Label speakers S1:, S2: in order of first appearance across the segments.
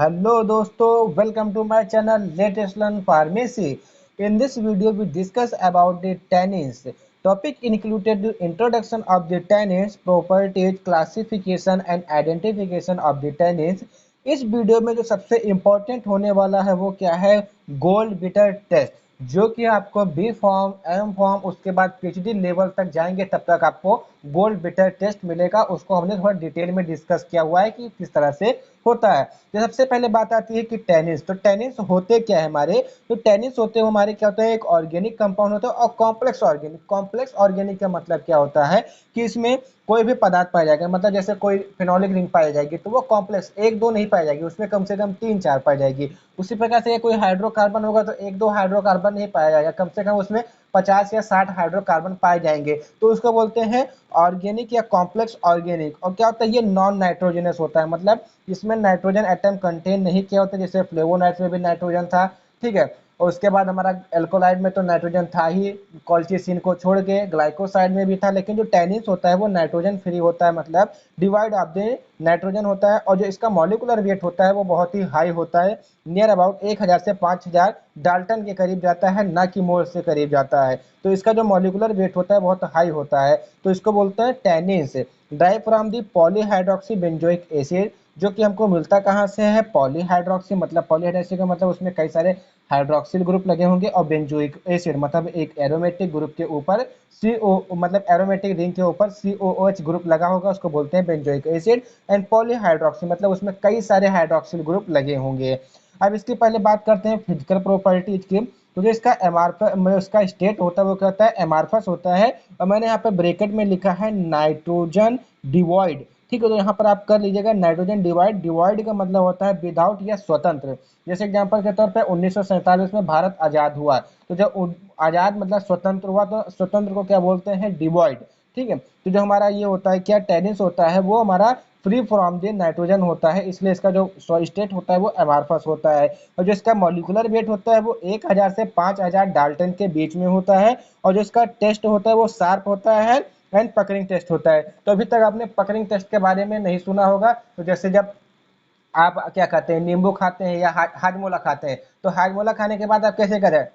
S1: Hello dosto, welcome to my channel Latest Learn Pharmacy. In this video we discuss about the tannins. Topic included the introduction of the tannins, properties, classification and identification of the tannins. इस video में जो सबसे important होने वाला है वो क्या है, गोल्ड बीटर टेस्ट, जो कि आपको बी फॉर्म एम फॉर्म उसके बाद पीएचडी लेवल तक जाएंगे तब तक आपको गोल्ड बीटर टेस्ट मिलेगा। उसको हमने थोड़ा डिटेल में डिस्कस किया हुआ है कि किस तरह से होता है। तो सबसे पहले बात आती है कि टेनिस, तो टेनिस होते क्या है हमारे, तो टेनिस होते हैं हमारे क्या होता है, एक ऑर्गेनिक कंपाउंड होता है और कॉम्प्लेक्स ऑर्गेनिक। कॉम्प्लेक्स ऑर्गेनिक का मतलब क्या होता है कि इसमें कोई भी पदार्थ पाया जाएगा, मतलब जैसे कोई फिनोलिक रिंग पाई जाएगी तो वो कॉम्प्लेक्स एक दो नहीं पाई जाएगी, उसमें कम से कम 3-4 पाई जाएगी। उसी प्रकार से कोई हाइड्रोकार्बन होगा तो एक दो हाइड्रोकार्बन नहीं पाया जाएगा, कम से कम उसमें 50 या 60 हाइड्रोकार्बन पाए जाएंगे, तो उसको बोलते हैं ऑर्गेनिक या कॉम्प्लेक्स ऑर्गेनिक। और क्या होता है, ये नॉन नाइट्रोजनस होता है, मतलब इसमें नाइट्रोजन एटम कंटेन नहीं किया होता, जैसे फ्लेवोनाइड्स में भी नाइट्रोजन था, ठीक है। और उसके बाद हमारा एल्कोलाइड में तो नाइट्रोजन था ही, कॉल्चिसिन को छोड़ के, ग्लाइकोसाइड में भी था, लेकिन जो टैनिन्स होता है वो नाइट्रोजन फ्री होता है, मतलब डिवाइड ऑफ द नाइट्रोजन होता है। और जो इसका मॉलिक्यूलर वेट होता है वो बहुत ही हाई होता है, नियर अबाउट 1000 से 5000 डाल्टन के करीब जाता है, ना कि मोल से करीब जाता है। तो इसका जो मॉलिक्यूलर वेट होता है बहुत हाई होता है, तो इसको बोलते हैं tannins. Drive from the polyhydroxy benzoic acid, जो कि हमको मिलता कहाँ से है, पॉलीहाइड्रोक्सी, मतलब पॉलीहाइड्रोक्सी का मतलब उसमें कई सारे हाइड्रोक्सिल ग्रुप लगे होंगे, और बेंजोइक एसिड मतलब एक एरोमेटिक ग्रुप के ऊपर CO, मतलब एरोमेटिक रिंग के ऊपर COOH ग्रुप लगा होगा, उसको बोलते हैं बेंजोइक एसिड। एंड पॉलीहाइड्रोक्सी मतलब उसमें कई सारे हाइड्रोक्सिल ग्रुप लगे होंगे। अब इसकी पहले बात करते हैं फिजिकल प्रॉपर्टीज की। तो जो इसका इसका स्टेट होता है वो क्या होता है, एमार्फस होता है। और मैंने यहाँ पे ब्रैकेट में लिखा है नाइट्रोजन डिवॉइड, ठीक है। तो यहाँ पर आप कर लीजिएगा नाइट्रोजन डिवाइड, डिवाइड का मतलब होता है विदाउट या स्वतंत्र। जैसे एग्जांपल के तौर पे 1947 में भारत आजाद हुआ, तो जब आजाद मतलब स्वतंत्र हुआ तो स्वतंत्र को क्या बोलते हैं, डिवॉइड, ठीक है। तो जो हमारा ये होता है क्या, टेनिस होता है वो हमारा फ्री फ्रॉम द नाइट्रोजन होता है, इसलिए इसका जो स्टेट होता है वो एमार्फस होता है। और जो इसका मॉलिक्यूलर वेट होता है वो 1000 से 5000 डाल्टन के बीच में होता है। और जो इसका टेस्ट होता है वो शार्प होता है एंड पकरिंग टेस्ट होता है। तो अभी तक आपने पकरिंग टेस्ट के बारे में नहीं सुना होगा। तो जैसे जब आप क्या खाते हैं, नींबू खाते हैं या हाजमोला खाते हैं, तो हाजमोला खाने के बाद आप कैसे करें,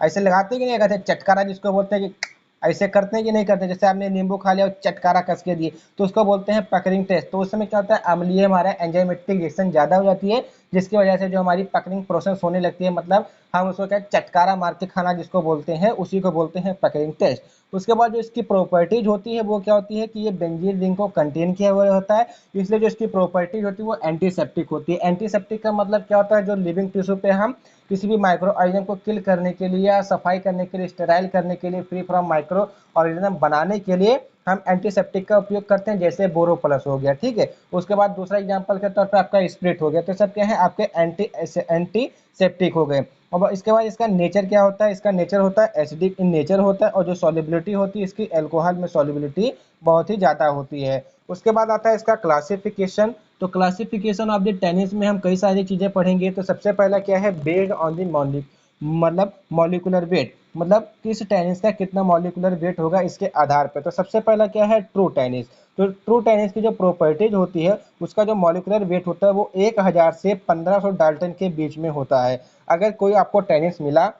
S1: ऐसे लगाते हैं कि नहीं लगाते, चटकारा जिसको बोलते हैं कि ऐसे करते हैं कि नहीं करते। जैसे आपने नींबू खा लिया और चटकारा कस के दिए तो उसको बोलते हैं पकरिंग टेस्ट। तो उस समय क्या होता है, अम्लीय हमारा एंजाइमेटिक रिएक्शन ज़्यादा हो जाती है, जिसकी वजह से जो हमारी पकरिंग प्रोसेस होने लगती है, मतलब हम उसको क्या चटकारा मार के खाना जिसको बोलते हैं, उसी को बोलते हैं पकरिंग टेस्ट। उसके बाद जो इसकी प्रॉपर्टीज होती है वो क्या होती है कि ये बेंजीन रिंग को कंटेन किया हुआ होता है, इसलिए जो इसकी प्रॉपर्टीज होती है वो एंटीसेप्टिक होती है। एंटीसेप्टिक का मतलब क्या होता है, जो लिविंग टिश्यू पे हम किसी भी माइक्रो ऑर्गेनिज्म को किल करने के लिए या सफाई करने के लिए, स्टेराइल करने के लिए, फ्री फ्रॉम माइक्रो ऑर्गेनिज्म बनाने के लिए हम एंटीसेप्टिक का उपयोग करते हैं, जैसे बोरोप्लस हो गया, ठीक है। उसके बाद दूसरा एग्जांपल के तौर पे आपका स्प्रिट हो गया, तो सब क्या है आपके एंटीसेप्टिक हो गए। और इसके बाद इसका नेचर क्या होता है, इसका नेचर होता है एसिडिक इन नेचर होता है, और जो सॉल्युबिलिटी होती है इसकी अल्कोहल में सॉल्युबिलिटी बहुत ही ज़्यादा होती है। उसके बाद आता है इसका क्लासिफिकेशन। तो क्लासिफिकेशन ऑफ द टेनिस में हम कई सारी चीज़ें पढ़ेंगे। तो सबसे पहला क्या है, बेस्ड ऑन द मतलब मॉलिक्यूलर वेट, मतलब किस टेनिस का कितना मॉलिक्यूलर वेट होगा इसके आधार पर। तो सबसे पहला क्या है, ट्रू टेनिस। तो ट्रू टेनिस की जो प्रॉपर्टीज होती है उसका जो मॉलिक्यूलर वेट होता है वो 1000 से 1500 डाल्टन के बीच में होता है। अगर कोई आपको टेनिस मिला,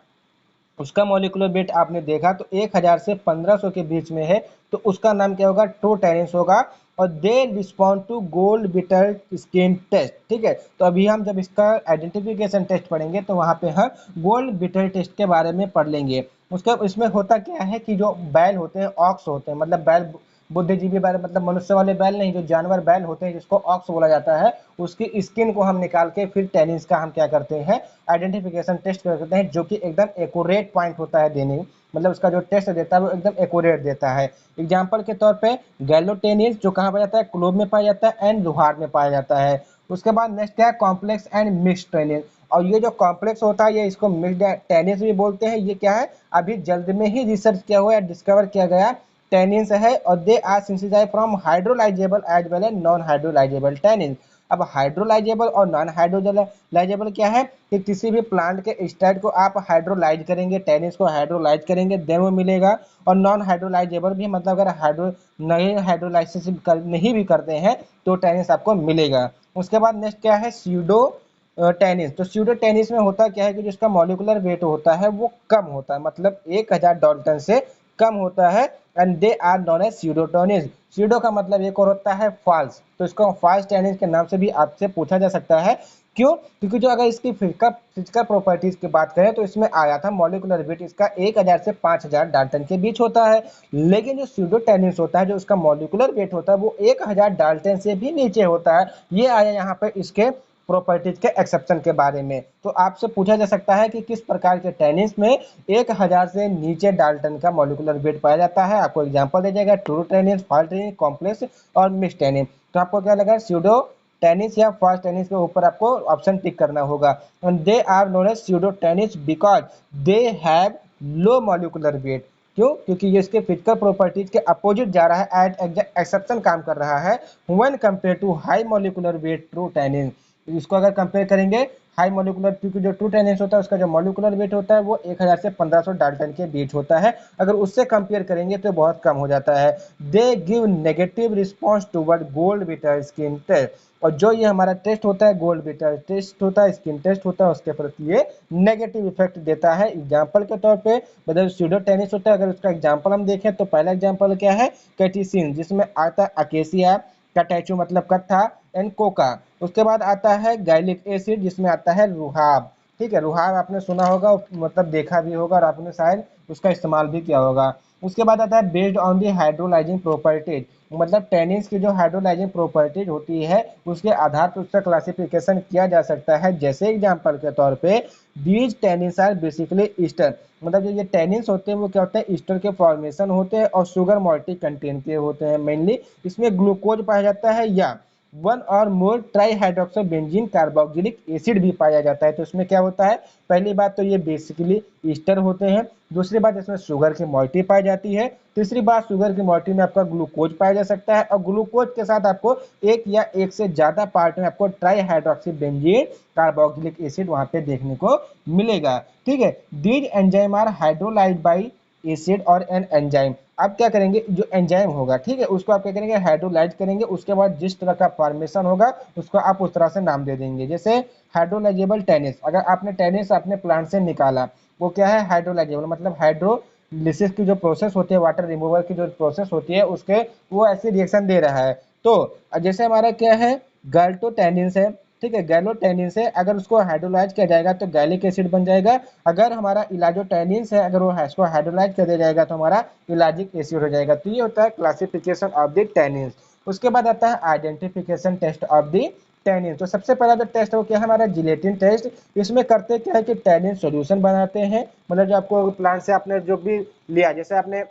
S1: उसका मॉलिक्यूलर वेट आपने देखा तो 1000 से 1500 के बीच में है, तो उसका नाम क्या होगा, ट्रू टेनिस होगा। और they respond to gold bitter skin test, ठीक है। तो अभी हम जब इसका आइडेंटिफिकेशन टेस्ट पढ़ेंगे तो वहाँ पे हम गोल्ड बिटर टेस्ट के बारे में पढ़ लेंगे। उसका इसमें होता क्या है कि जो बैल होते हैं, ऑक्स होते हैं, मतलब बैल बुद्धिजीवी बैल, मतलब मनुष्य वाले बैल नहीं, जो जानवर बैल होते हैं जिसको ऑक्स बोला जाता है, उसकी स्किन को हम निकाल के फिर टेनिस का हम क्या करते हैं, आइडेंटिफिकेशन टेस्ट करते हैं, जो कि एकदम एक्यूरेट पॉइंट होता है देने, मतलब उसका जो टेस्ट देता है वो एकदम एक्यूरेट देता है। एग्जाम्पल के तौर पे गैलोटेनिस जो कहाँ पाया जाता है, क्लोब में पाया जाता है एंड लोहार में पाया जाता है। उसके बाद नेक्स्ट क्या है, कॉम्प्लेक्स एंड मिक्स्ड टेनिस। और ये जो कॉम्प्लेक्स होता है ये इसको मिक्स्ड टेनिस भी बोलते हैं। ये क्या है, अभी जल्द में ही रिसर्च किया हुआ है, डिस्कवर किया गया टेनिन्स है, और they are synthesised from hydrolysable as well as non hydrolysable tannin. अब हाइड्रोलाइजेबल और नॉन हाइड्रोलाइजेबल क्या है कि किसी भी प्लांट के स्टेट को आप हाइड्रोलाइज करेंगे, टेनिस को हाइड्रोलाइज करेंगे, देन वो मिलेगा। और नॉन हाइड्रोलाइजेबल भी मतलब अगर नहीं हाइड्रोलाइसिस नहीं भी करते हैं तो टेनिस आपको मिलेगा। उसके बाद नेक्स्ट क्या है, स्यूडो टेनिस। तो स्यूडो टेनिस में होता क्या है कि जिसका मॉलिक्यूलर वेट होता है वो कम होता है, मतलब 1000 डाल्टन से कम होता है, and they are non as pseudotannins. Pseudo का मतलब एक और होता है फॉल्स, तो इसको फॉल्स टेनिस के नाम से भी आपसे पूछा जा सकता है। क्यों? क्योंकि जो अगर इसकी फिजिकल प्रॉपर्टीज की बात करें तो इसमें आया था मॉलिक्यूलर वेट इसका 1000 से 5000 डाल्टन के बीच होता है, लेकिन जो स्यूडो टेनिस होता है जो उसका मॉलिक्यूलर वेट होता है वो 1000 डाल्टन से भी नीचे होता है। ये आया यहाँ पे इसके प्रॉपर्टीज के एक्सेप्शन के बारे में। तो आपसे पूछा जा सकता है कि किस प्रकार के टेनिस में 1000 से नीचे डाल्टन का मॉलिक्यूलर वेट पाया जाता है। आपको एग्जांपल दे जाएगा, true tannins, false tannins, complex और मिक्स टेनिस। तो आपको क्या लगा, स्यूडो टेनिस या फॉल्स टेनिस के ऊपर आपको ऑप्शन टिक करना होगा। And they are known as pseudo tannins because they have low molecular weight. क्यों? क्योंकि ये इसके फिजिकल प्रॉपर्टीज के अपोजिट जा रहा है, एट एक्सेप्शन काम कर रहा है when compare to high molecular weight true tannins. इसको अगर कंपेयर करेंगे हाई मॉलिक्यूलर, क्योंकि जो ट्रू टेनिस होता है उसका जो मॉलिक्यूलर वेट होता है वो 1000 से 1500 डाल्टन के बीच होता है, अगर उससे कंपेयर करेंगे तो बहुत कम हो जाता है। They give negative response toward gold beater skin test. और जो ये हमारा टेस्ट होता है गोल्ड बीटर टेस्ट होता है, स्किन टेस्ट होता है, उसके प्रति ये नेगेटिव इफेक्ट देता है। एग्जाम्पल के तौर पे मतलब स्यूडो टेनिस होता है, अगर उसका एग्जाम्पल हम देखें तो पहला एग्जाम्पल क्या है, कैटिसिन, जिसमें आता है अकेसिया, कैटेचू मतलब कत्था, एंड कोका। उसके बाद आता है गैलिक एसिड जिसमें आता है रुहाब। ठीक है, रुहाब आपने सुना होगा, मतलब देखा भी होगा और आपने शायद उसका इस्तेमाल भी किया होगा। उसके बाद आता है based on the hydrolysing properties, मतलब टेनिस की जो हाइड्रोलाइजिंग प्रॉपर्टीज होती है उसके आधार पर उसका क्लासिफिकेशन किया जा सकता है। जैसे एग्जांपल के तौर पे these tannins are basically ester, मतलब जो ये टेनिस होते हैं वो क्या होते हैं, ईस्टर के फॉर्मेशन होते हैं और शुगर मॉल्टी कंटेन के होते हैं। मेनली इसमें ग्लूकोज पाया जाता है या वन और मोर ट्राईहाइड्रोक्सो बेंजीन कार्बोक्सिलिक एसिड भी पाया जाता है। तो इसमें क्या होता है, पहली बात तो ये बेसिकली ईस्टर होते हैं, दूसरी बात इसमें शुगर की मॉल्टी पाई जाती है, तीसरी बात शुगर की मॉल्टी में आपका ग्लूकोज पाया जा सकता है, और ग्लूकोज के साथ आपको एक या एक से ज्यादा पार्ट में आपको ट्राईहाइड्रोक्सी बेंजीन कार्बोक्सिलिक एसिड वहां पे देखने को मिलेगा। ठीक है, these enzyme are hydrolysed by acid और एन एंजाइम। अब क्या करेंगे, जो एंजाइम होगा, ठीक है, उसको आप क्या करेंगे, हाइड्रोलाइज करेंगे, उसके बाद जिस तरह का फॉर्मेशन होगा उसको आप उस तरह से नाम दे देंगे। जैसे हाइड्रोलाइजेबल टेनिस, अगर आपने टेनिस अपने प्लांट से निकाला, वो क्या है, हाइड्रोलाइजेबल, मतलब हाइड्रोलिसिस की जो प्रोसेस होती है, वाटर रिमूवल की जो प्रोसेस होती है उसके वो ऐसे रिएक्शन दे रहा है। तो जैसे हमारा क्या है, गैल्टोटेनिन्स है, ठीक है, गैलोटेनिन्स है, अगर उसको हाइड्रोलाइज किया जाएगा तो गैलिक एसिड बन जाएगा। अगर हमारा इलाजोटेनिन्स है, अगर वो इसको हाइड्रोलाइज कर दिया जाएगा तो हमारा इलाजिक एसिड हो जाएगा। तो ये होता है क्लासिफिकेशन ऑफ द टेनिन्स। उसके बाद आता है identification test of the tannin. तो सबसे पहला जो टेस्ट है वो क्या है, हमारा जिलेटिन टेस्ट। इसमें करते क्या है कि टेनिन सॉल्यूशन बनाते हैं, मतलब जो आपको प्लांट से आपने जो भी लिया, जैसे आपने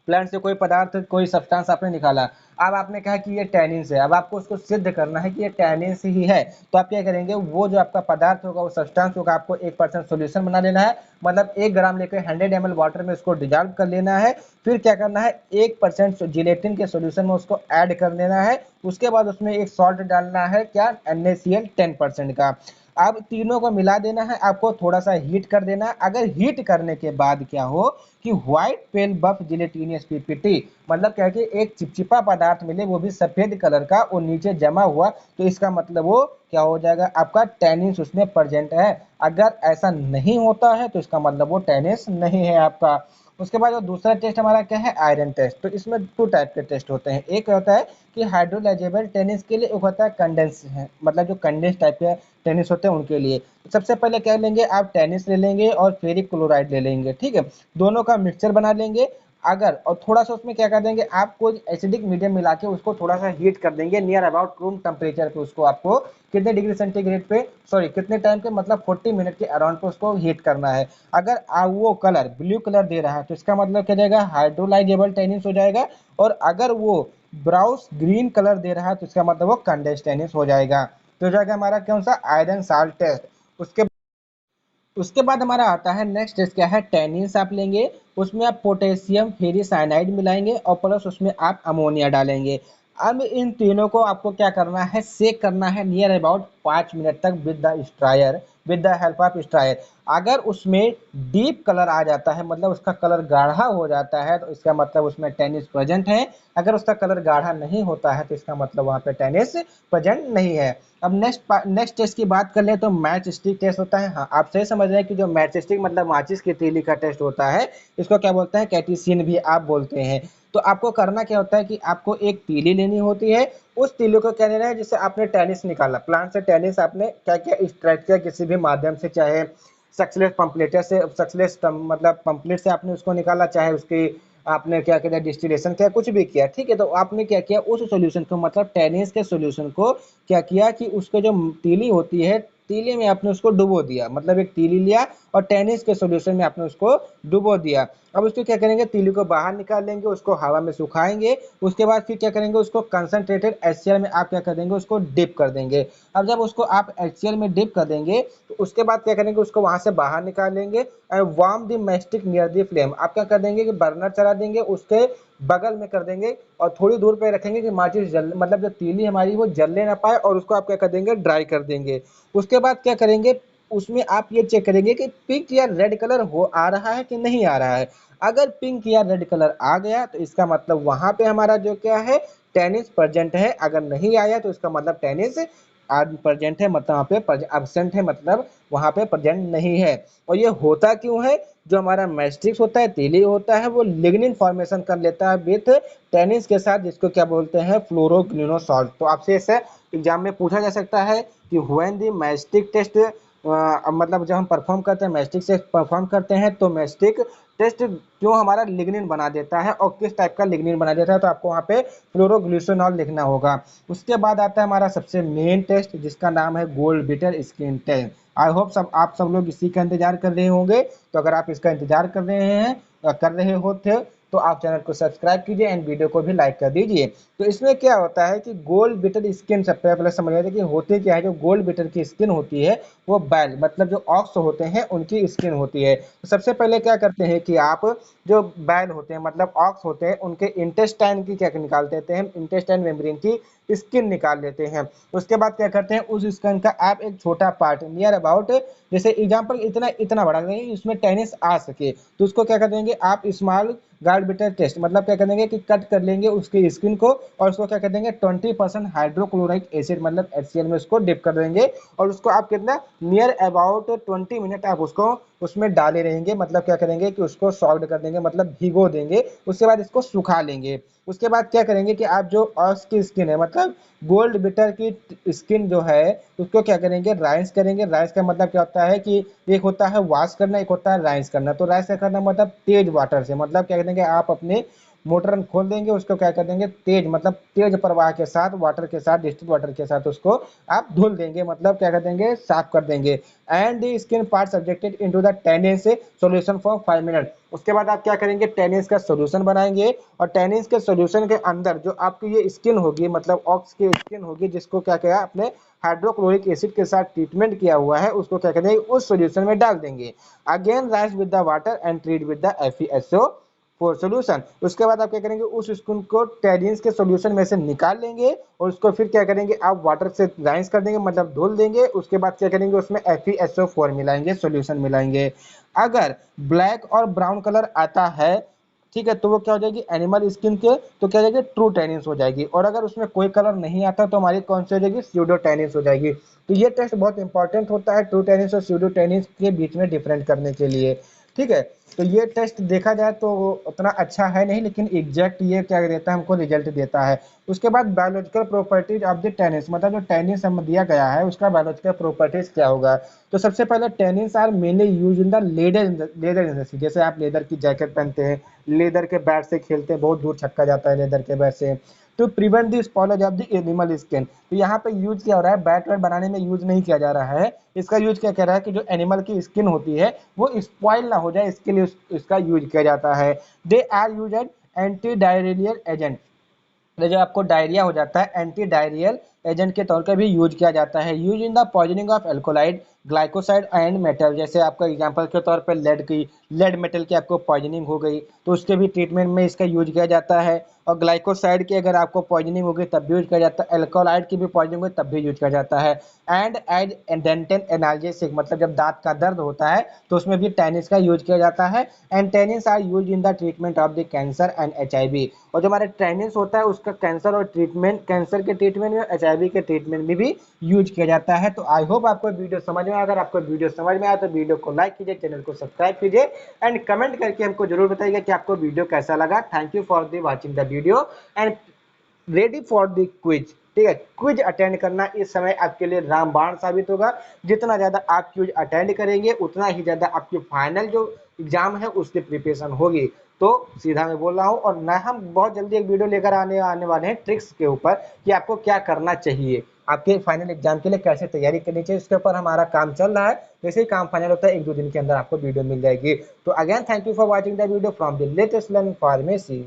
S1: प्लांट से कोई पदार्थ कोई सब्सटेंस आपने निकाला, अब आपने कहा कि ये टैनिन है, अब आपको उसको सिद्ध करना है कि ये टैनिन ही है। तो आप क्या करेंगे, वो जो आपका पदार्थ होगा, वो सब्सटेंस होगा, आपको 1% सोल्यूशन बना लेना है, मतलब 1 ग्राम लेकर 100 ml वाटर में उसको डिजॉल्व कर लेना है। फिर क्या करना है, 1% जिलेटिन के सोल्यूशन में उसको ऐड कर लेना है। उसके बाद उसमें एक सॉल्ट डालना है, क्या, NaCl 10% का। अब तीनों को मिला देना है, आपको थोड़ा सा हीट कर देना है। अगर हीट करने के बाद क्या हो कि व्हाइट पेल बफ जिलेटिनियस पीपीटी, मतलब क्या है कि एक चिपचिपा पदार्थ मिले, वो भी सफेद कलर का, और नीचे जमा हुआ, तो इसका मतलब वो क्या हो जाएगा, आपका टेनिस उसमें प्रेजेंट है। अगर ऐसा नहीं होता है तो इसका मतलब वो टेनिस नहीं है आपका। उसके बाद जो दूसरा टेस्ट हमारा क्या है, आयरन टेस्ट। तो इसमें 2 टाइप के टेस्ट होते हैं, एक होता है कि हाइड्रोलाइजेबल टेनिस के लिए, एक होता है कंडेंस है, मतलब जो कंडेंस टाइप के टेनिस होते हैं उनके लिए। तो सबसे पहले क्या लेंगे, आप टेनिस ले लेंगे और फेरिक क्लोराइड ले लेंगे, ठीक है, दोनों का मिक्सचर बना लेंगे। अगर और थोड़ा सा उसमें क्या कर देंगे, आपको एसिडिक मीडियम मिला के उसको थोड़ा सा हीट कर देंगे नियर अबाउट रूम टेम्परेचर पे। उसको आपको कितने डिग्री सेंटीग्रेड पे, सॉरी कितने टाइम पे, मतलब 40 मिनट के अराउंड पे उसको हीट करना है। अगर वो कलर ब्लू कलर दे रहा है तो इसका मतलब क्या जाएगा, हाइड्रोलाइजेबल टेनिस हो जाएगा। और अगर वो ब्राउस ग्रीन कलर दे रहा है तो इसका मतलब वो कंडेंस टेनिस हो जाएगा। तो हो जाएगा हमारा कौन सा, आयरन साल्ट टेस्ट। उसके उसके बाद हमारा आता है नेक्स्ट टेस्ट, क्या है, टेनिन्स आप लेंगे, उसमें आप पोटेशियम फेरी साइनाइड मिलाएंगे और प्लस उसमें आप अमोनिया डालेंगे। अब इन तीनों को आपको क्या करना है, सेक करना है नियर अबाउट 5 मिनट तक with the stirrer, with the help of stirrer. अगर उसमें डीप कलर आ जाता है, मतलब उसका कलर गाढ़ा हो जाता है, तो इसका मतलब उसमें टेनिस प्रेजेंट है। अगर उसका कलर गाढ़ा नहीं होता है तो इसका मतलब वहाँ पे टेनिस प्रेजेंट नहीं है। अब नेक्स्ट टेस्ट की बात कर ले तो मैच स्टिक टेस्ट होता है। हाँ, आप सही समझ रहे हैं कि जो मैच स्टिक मतलब माचिस की तीली का टेस्ट होता है, इसको क्या बोलते हैं, कैटेचिन भी आप बोलते हैं। तो आपको करना क्या होता है कि आपको एक तीली लेनी होती है। उस तीली को क्या लेना है, जिससे आपने टेनिस निकाला, प्लांट से टेनिस आपने क्या किया, एक्सट्रैक्ट किया किसी भी माध्यम से, चाहे सक्सेस पंपलेटर से, सक्सेस मतलब पंपलेट से आपने उसको निकाला, चाहे उसकी आपने क्या किया, डिस्टिलेशन किया, कुछ भी किया, ठीक है। तो आपने क्या किया, उस सॉल्यूशन को मतलब टेनिस के सॉल्यूशन को क्या किया कि उसको जो तीली होती है, तीली में आपने उसको डुबो दिया, मतलब एक तीली लिया और टेनिस के सॉल्यूशन में आपने उसको डुबो दिया। अब उसको क्या करेंगे, तीली को बाहर निकाल लेंगे, उसको हवा में सुखाएंगे। उसके बाद फिर क्या करेंगे, उसको कंसंट्रेटेड HCl में आप क्या कर देंगे, उसको डिप कर देंगे। अब जब उसको आप HCl में डिप कर देंगे तो उसके बाद क्या करेंगे, उसको वहां से बाहर निकाल लेंगे and warm the mastic near the flame. आप क्या कर देंगे कि बर्नर चला देंगे, उसके बगल में कर देंगे और थोड़ी दूर पे रखेंगे कि माचिस जल, मतलब जो तीली हमारी वो जलने ना पाए, और उसको आप क्या कर देंगे, ड्राई कर देंगे। उसके बाद क्या करेंगे, उसमें आप ये चेक करेंगे कि पिंक या रेड कलर हो आ रहा है कि नहीं आ रहा है। अगर पिंक या रेड कलर आ गया तो इसका मतलब वहां पे हमारा जो क्या है, टेनिस प्रेजेंट है। अगर नहीं आया तो इसका मतलब टेनिस प्रेजेंट है, मतलब वहाँ पे एब्सेंट है, मतलब वहां पे प्रेजेंट नहीं है। और ये होता क्यों है, जो हमारा मैस्टिक्स होता है, तीली होता है, वो लिग्निन फॉर्मेशन कर लेता है विथ टेनिस के साथ, जिसको क्या बोलते हैं, फ्लोरोग्लिनोसॉल। तो आपसे ऐसे एग्जाम में पूछा जा सकता है कि व्हेन द मैस्टिक टेस्ट, मतलब जब हम परफॉर्म करते हैं, मैस्टिक से परफॉर्म करते हैं, तो मैस्टिक टेस्ट क्यों हमारा लिग्निन बना देता है और किस टाइप का लिग्निन बना देता है, तो आपको वहाँ पे फ्लोरोग्लिसोनॉल लिखना होगा। उसके बाद आता है हमारा सबसे मेन टेस्ट, जिसका नाम है गोल्डबीटर स्किन टेस्ट। आई होप आप सब लोग इसी का इंतजार कर रहे होंगे। तो अगर आप इसका इंतजार कर रहे हैं, कर रहे होते, तो आप चैनल को सब्सक्राइब कीजिए एंड वीडियो को भी लाइक कर दीजिए। तो इसमें क्या होता है कि गोल्ड बीटर स्किन, सबसे पहले समझ रहे थे कि होते क्या है, जो गोल्ड बीटर की स्किन होती है वो बैल, मतलब जो ऑक्स होते हैं उनकी स्किन होती है। तो सबसे पहले क्या करते हैं कि आप जो बैल होते हैं, मतलब ऑक्स होते हैं, उनके इंटेस्टाइन की क्या निकाल देते हैं, इंटेस्टाइन मेम्ब्रेन की स्किन निकाल लेते हैं। उसके बाद क्या करते हैं, उस स्किन का आप एक छोटा पार्ट नियर अबाउट, जैसे एग्जाम्पल इतना इतना बड़ा नहीं, उसमें टेनिस आ सके, तो उसको क्या कर देंगे आप, स्मॉल गार्ड बिटर टेस्ट, मतलब क्या कर देंगे कि कट कर लेंगे उसकी स्किन को, और उसको क्या कर देंगे 20% हाइड्रोक्लोराइक एसिड मतलब HCl में उसको डिप कर देंगे। और उसको आप कितना, नियर अबाउट 20 मिनट आप उसको उसमें डाले रहेंगे, मतलब क्या करेंगे कि उसको सॉल्व कर देंगे, मतलब भिगो देंगे। उसके बाद इसको सुखा लेंगे। उसके बाद क्या करेंगे कि आप जो ऑक्स की स्किन है, मतलब गोल्ड बिटर की स्किन जो है, उसको क्या करेंगे, राइस करेंगे। राइस का मतलब क्या होता है कि एक होता है वॉश करना, एक होता है राइस करना। तो राइस का करना मतलब तेज वाटर से, मतलब क्या करेंगे आप अपने मोटर खोल देंगे, उसको क्या कर देंगे तेज, मतलब तेज प्रवाह के साथ, वाटर के साथ, डिस्टिल वाटर के साथ उसको आप धुल देंगे, मतलब क्या कर देंगे, साफ कर देंगे। And the skin part subjected into the tennis solution for 5 minute. उसके बाद आप क्या करेंगे, टेनिस का सॉल्यूशन बनाएंगे, और टेनिस के सॉल्यूशन के अंदर जो आपकी ये स्किन होगी, मतलब ऑक्स की स्किन होगी, जिसको क्या किया आपने हाइड्रोक्लोरिक एसिड के साथ ट्रीटमेंट किया हुआ है, उसको क्या करेंगे उस सॉल्यूशन में डाल देंगे। Again rice with the water and treat with the FeSO4 solution. उसके बाद आप क्या करेंगे, उस स्किन को टेनिस के सॉल्यूशन में से निकाल लेंगे, और उसको फिर क्या करेंगे आप वाटर से राइस कर देंगे, मतलब धुल देंगे। उसके बाद क्या करेंगे, उसमें FeSO4 मिलाएंगे, सॉल्यूशन मिलाएंगे। अगर ब्लैक और ब्राउन कलर आता है, ठीक है, तो वो क्या हो जाएगी, एनिमल स्किन के, तो क्या हो जाएगी, ट्रू टेनिस हो जाएगी। और अगर उसमें कोई कलर नहीं आता तो हमारी कौन सी हो जाएगी, स्यूडो टेनिस हो जाएगी। तो ये टेस्ट बहुत इंपॉर्टेंट होता है ट्रू टेनिस और स्यूडो टेनिस के बीच में डिफरेंट करने के लिए, ठीक है। तो ये टेस्ट देखा जाए तो उतना अच्छा है नहीं, लेकिन एग्जैक्ट ये क्या देता है, हमको रिजल्ट देता है। उसके बाद biological properties of the tennis, मतलब जो टेनिस हम दिया गया है उसका बायोलॉजिकल प्रॉपर्टीज क्या होगा। तो सबसे पहले tannins are mainly use in the leather industry, जैसे आप लेदर की जैकेट पहनते हैं, लेदर के बैट से खेलते हैं, बहुत दूर छक्का जाता है लेदर के बैट से। तो prevent the spoilage of the animal skin, तो यहाँ पे यूज क्या हो रहा है, बैट वैट बनाने में यूज नहीं किया जा रहा है। इसका यूज क्या कर रहा है कि जो एनिमल की स्किन होती है वो स्पॉइल ना हो जाए, इसके लिए इसका यूज किया जाता है। They are use as anti diarrhoeal agent, जो आपको डायरिया हो जाता है, एंटी डायरियल एजेंट के तौर पर भी यूज किया जाता है। Use in the poisoning of alkaloid, glycoside and metal. जैसे आपका एग्जांपल के तौर पर लेड मेटल की आपको पॉइजनिंग हो गई तो उसके भी ट्रीटमेंट में इसका यूज किया जाता है। और ग्लाइकोसाइड की अगर आपको पॉइजनिंग हो गई तब भी यूज किया जाता है। एल्कोलाइड की भी पॉइजनिंग हो तब भी यूज किया जाता है। एंड एज डेंटल एनाल्जेसिक, मतलब जब दांत का दर्द होता है तो उसमें भी टैनिन्स का यूज किया जाता है। And tannins are use in the treatment of the cancer and HIV। और जो हमारे टैनिन्स होता है उसका कैंसर और ट्रीटमेंट, कैंसर के ट्रीटमेंट में, HIV के ट्रीटमेंट में भी यूज किया जाता है। तो आई होप आपको वीडियो समझ में आया। अगर आपको वीडियो समझ में आया तो वीडियो को लाइक कीजिए, चैनल को सब्सक्राइब कीजिए एंड कमेंट करके हमको जरूर बताइएगा कि आपको वीडियो कैसा लगा। Thank you for the watching the video and ready for the quiz. ठीक है, क्विज अटेंड करना इस समय आपके लिए रामबाण साबित होगा। जितना ज्यादा आप क्विज अटेंड करेंगे उतना ही ज्यादा आपकी फाइनल जो एग्जाम है उसकी प्रिपरेशन होगी। तो सीधा मैं बोल रहा हूँ। और ना हम बहुत जल्दी एक वीडियो लेकर आने वाले हैं ट्रिक्स के ऊपर कि आपको क्या करना चाहिए, आपके फाइनल एग्जाम के लिए कैसे तैयारी करनी चाहिए। इसके ऊपर हमारा काम चल रहा है। जैसे ही काम फाइनल होता है 1-2 दिन के अंदर आपको वीडियो मिल जाएगी। तो again thank you for watching the video from the latest learn pharmacy.